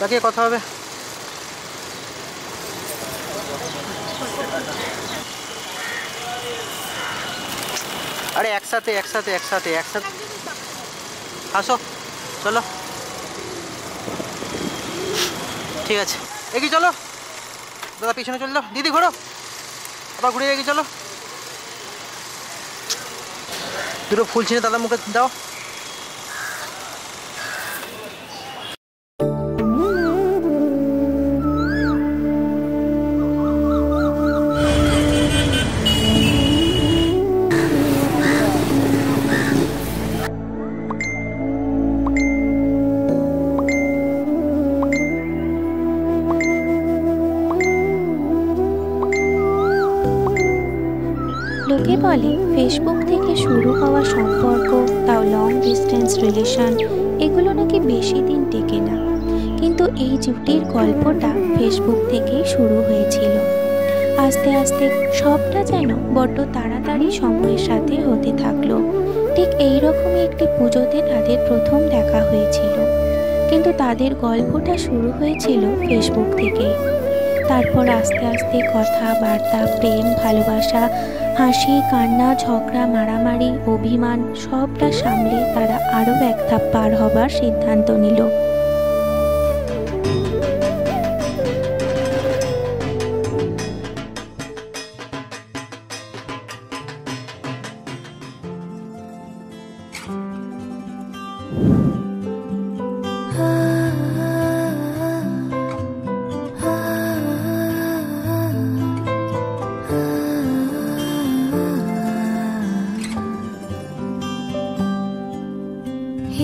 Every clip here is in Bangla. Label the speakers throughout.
Speaker 1: তাকিয়ে কথা হবে। আরে একসাথে একসাথে একসাথে একসাথে আসো, চলো ঠিক আছে। এগিয়ে চলো দাদা, পিছনে চললো। দিদি ঘোরো, আবার ঘুরে এগিয়ে চলো। দুটো ফুল ছিনে দাদা মুখে দাও।
Speaker 2: লোকে বলে ফেসবুক থেকে শুরু হওয়া সম্পর্ক, তাও লং ডিস্টেন্স রিলেশন, এগুলো নাকি বেশি দিন টেকে না। কিন্তু এই জুটির গল্পটা ফেসবুক থেকেই শুরু হয়েছিল। আস্তে আস্তে সবটা যেন বড্ড তাড়াতাড়ি সময়ের সাথে হতে থাকলো। ঠিক এইরকমই একটি পুজোতে তাদের প্রথম দেখা হয়েছিল, কিন্তু তাদের গল্পটা শুরু হয়েছিল ফেসবুক থেকেই। তারপর আস্তে আস্তে কথাবার্তা, প্রেম, ভালোবাসা, হাসি, কান্না, ঝগড়া, মারামারি, অভিমান সবটা সামলে তারা আরও এক ধাপ পার হবার সিদ্ধান্ত নিল।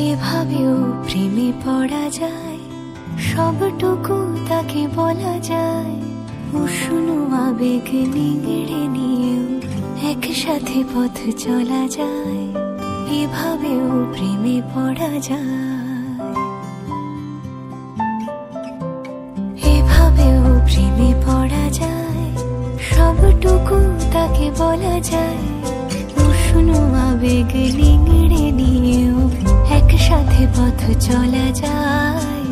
Speaker 3: এভাবেও প্রেমে পড়া যায়, সবটুকু তাকে বলা যায়। উষ্ণ আবেগ নিংড়ে নিয়েও একসাথে পথ চলা যায়। এভাবেও প্রেমে পড়া যায়, এভাবেও প্রেমে পড়া যায়, সবটুকু তাকে বলা যায়। উষ্ণ আবেগ নিংড়ে নিয়েও একসাথে পথ চলা যায়।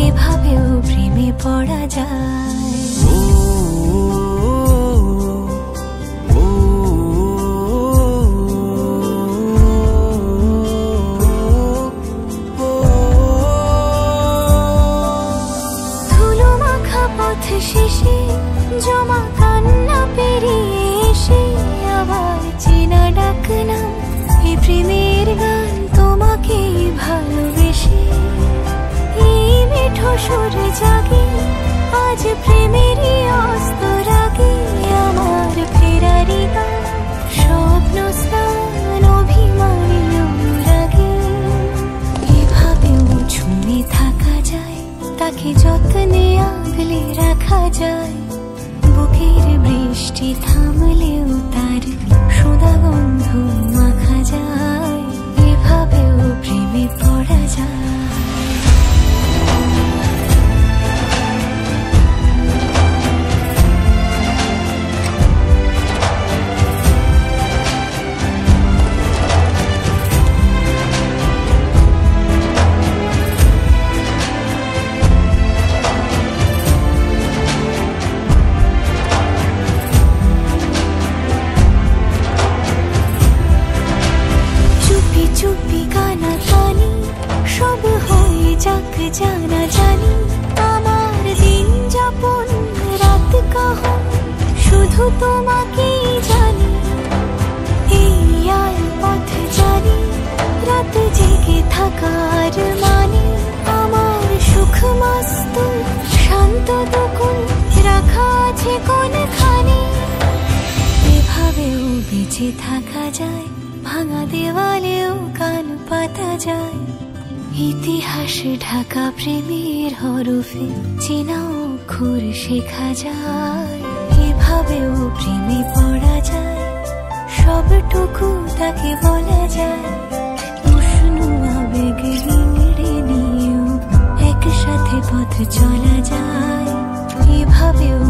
Speaker 3: এভাবেও প্রেমে পড়া যায়। ধুলো মাখা পথ শেষে জমা কান্না পেরিয়ে এসে আবার চেনা ডাকনাম, এই প্রেমের গান তোমাকেই ভালোবেসে। এই মিঠো সুর জাগে আজ প্রেমেরই অস্ত রাগে। আমার ফেরারি গান, স্বপ্ন স্নান, অভিমানী অনুরাগে। এভাবেও ঝুমে থাকা যায়, তাকে যত্নে আগলে রাখা যায়। বুকের বৃষ্টি থামলেও তার সুধা গন্ধ মাখা যায়। এভাবেও প্রেমে পড়া যায়। চুপি গানা গানি সব হয়ে যাক জানা জানি। আমার দিন যাপন রাত কাহন শুধু তোমাকেই জানি। এই আর পথ জানি, রাত জেগে থাকার মানে। আমার সুখ মস্ত শান্ত দুকুন রাখা আছে কোনখানে। এভাবেও বেঁচে থাকা যায়, ভাঙা দেওয়ালেও কান পাতা যায়। ইতিহাস ঢাকা প্রেমের হরফে চেনা অক্ষর শেখা যায়। এভাবেও প্রেমে পড়া যায়, সবটুকু তাকে বলা যায়। উষ্ণ আবেগ নিংড়ে নিয়েও একসাথে পথ চলা যায়। এভাবেও